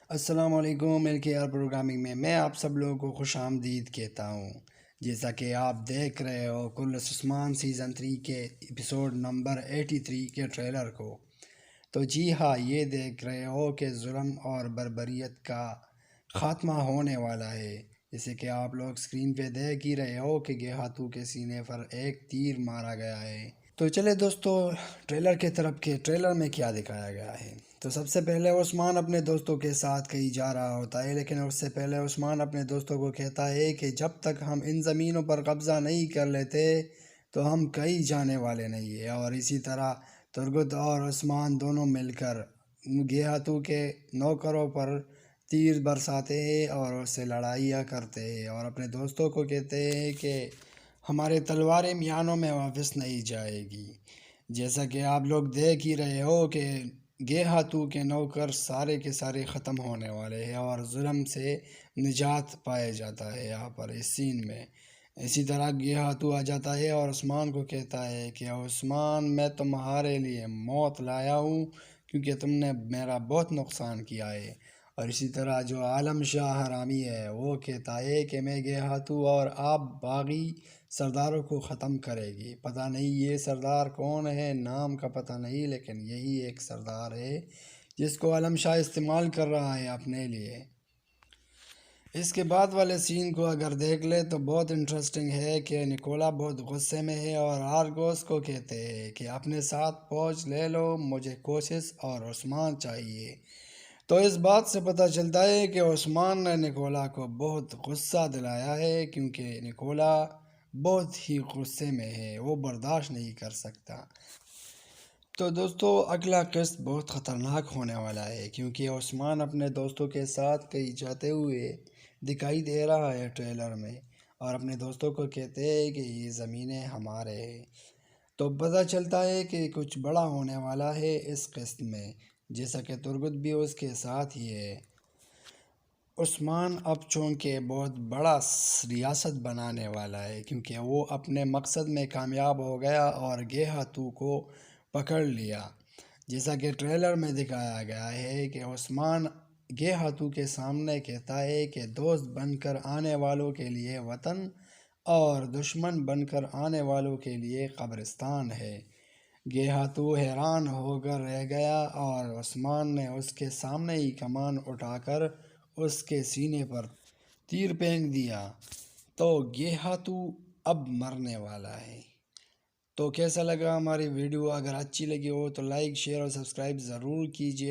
السلام علیکم، مل کے یار پروگرامنگ میں آپ سب لوگوں کو خوش آمدید کہتا ہوں۔ جیسا کہ آپ دیکھ رہے ہو کلس عثمان سیزن 3 کے ایپیسوڈ نمبر 83 کے ٹریلر کو، تو جی ہاں، یہ دیکھ رہے ہو کہ ظلم اور بربریت کا خاتمہ ہونے والا ہے۔ جیسے کہ آپ لوگ اسکرین پہ دیکھ ہی رہے ہو کہ گیہاتو کے سینے پر ایک تیر مارا گیا ہے۔ تو چلے دوستو ٹریلر کی طرف کے ٹریلر میں کیا دکھایا گیا ہے۔ تو سب سے پہلے عثمان اپنے دوستوں کے ساتھ کہیں جا رہا ہوتا ہے، لیکن اس سے پہلے عثمان اپنے دوستوں کو کہتا ہے کہ جب تک ہم ان زمینوں پر قبضہ نہیں کر لیتے تو ہم کہیں جانے والے نہیں ہیں۔ اور اسی طرح ترگت اور عثمان دونوں مل کر گیہاتو کے نوکروں پر تیر برساتے ہیں اور اس سے لڑائیاں کرتے ہیں، اور اپنے دوستوں کو کہتے ہیں کہ ہمارے تلواریں میانوں میں واپس نہیں جائے گی۔ جیسا کہ آپ لوگ دیکھ ہی رہے ہو کہ گیہاتو کے نوکر سارے کے سارے ختم ہونے والے ہیں اور ظلم سے نجات پایا جاتا ہے یہاں پر اس سین میں۔ اسی طرح گیہاتو آ جاتا ہے اور عثمان کو کہتا ہے کہ عثمان، میں تمہارے لیے موت لایا ہوں کیونکہ تم نے میرا بہت نقصان کیا ہے۔ اور اسی طرح جو عالم شاہ حرامی ہے وہ کہتا ہے کہ میں گیہاتو اور آپ باغی سرداروں کو ختم کرے گی۔ پتہ نہیں یہ سردار کون ہے، نام کا پتہ نہیں، لیکن یہی ایک سردار ہے جس کو عالم شاہ استعمال کر رہا ہے اپنے لیے۔ اس کے بعد والے سین کو اگر دیکھ لے تو بہت انٹرسٹنگ ہے کہ نکولا بہت غصے میں ہے اور آرگوس کو کہتے ہیں کہ اپنے ساتھ فوج لے لو، مجھے کوشش اور عثمان چاہیے۔ تو اس بات سے پتہ چلتا ہے کہ عثمان نے نکولا کو بہت غصہ دلایا ہے، کیونکہ نکولا بہت ہی غصے میں ہے، وہ برداشت نہیں کر سکتا۔ تو دوستو اگلا قسط بہت خطرناک ہونے والا ہے، کیونکہ عثمان اپنے دوستوں کے ساتھ کہیں جاتے ہوئے دکھائی دے رہا ہے ٹریلر میں، اور اپنے دوستوں کو کہتے ہیں کہ یہ زمینیں ہمارے ہیں۔ تو پتہ چلتا ہے کہ کچھ بڑا ہونے والا ہے اس قسط میں، جیسا کہ ترگت بھی اس کے ساتھ ہی ہے۔ عثمان اب چونکہ بہت بڑا ریاست بنانے والا ہے، کیونکہ وہ اپنے مقصد میں کامیاب ہو گیا اور گیہاتو کو پکڑ لیا۔ جیسا کہ ٹریلر میں دکھایا گیا ہے کہ عثمان گیہاتو کے سامنے کہتا ہے کہ دوست بن کر آنے والوں کے لیے وطن اور دشمن بن کر آنے والوں کے لیے قبرستان ہے۔ گیہاتو حیران ہو کر رہ گیا اور عثمان نے اس کے سامنے ہی کمان اٹھا کر اس کے سینے پر تیر پھینک دیا۔ تو گیہاتو اب مرنے والا ہے۔ تو کیسا لگا ہماری ویڈیو؟ اگر اچھی لگی ہو تو لائک، شیئر اور سبسکرائب ضرور کیجیے۔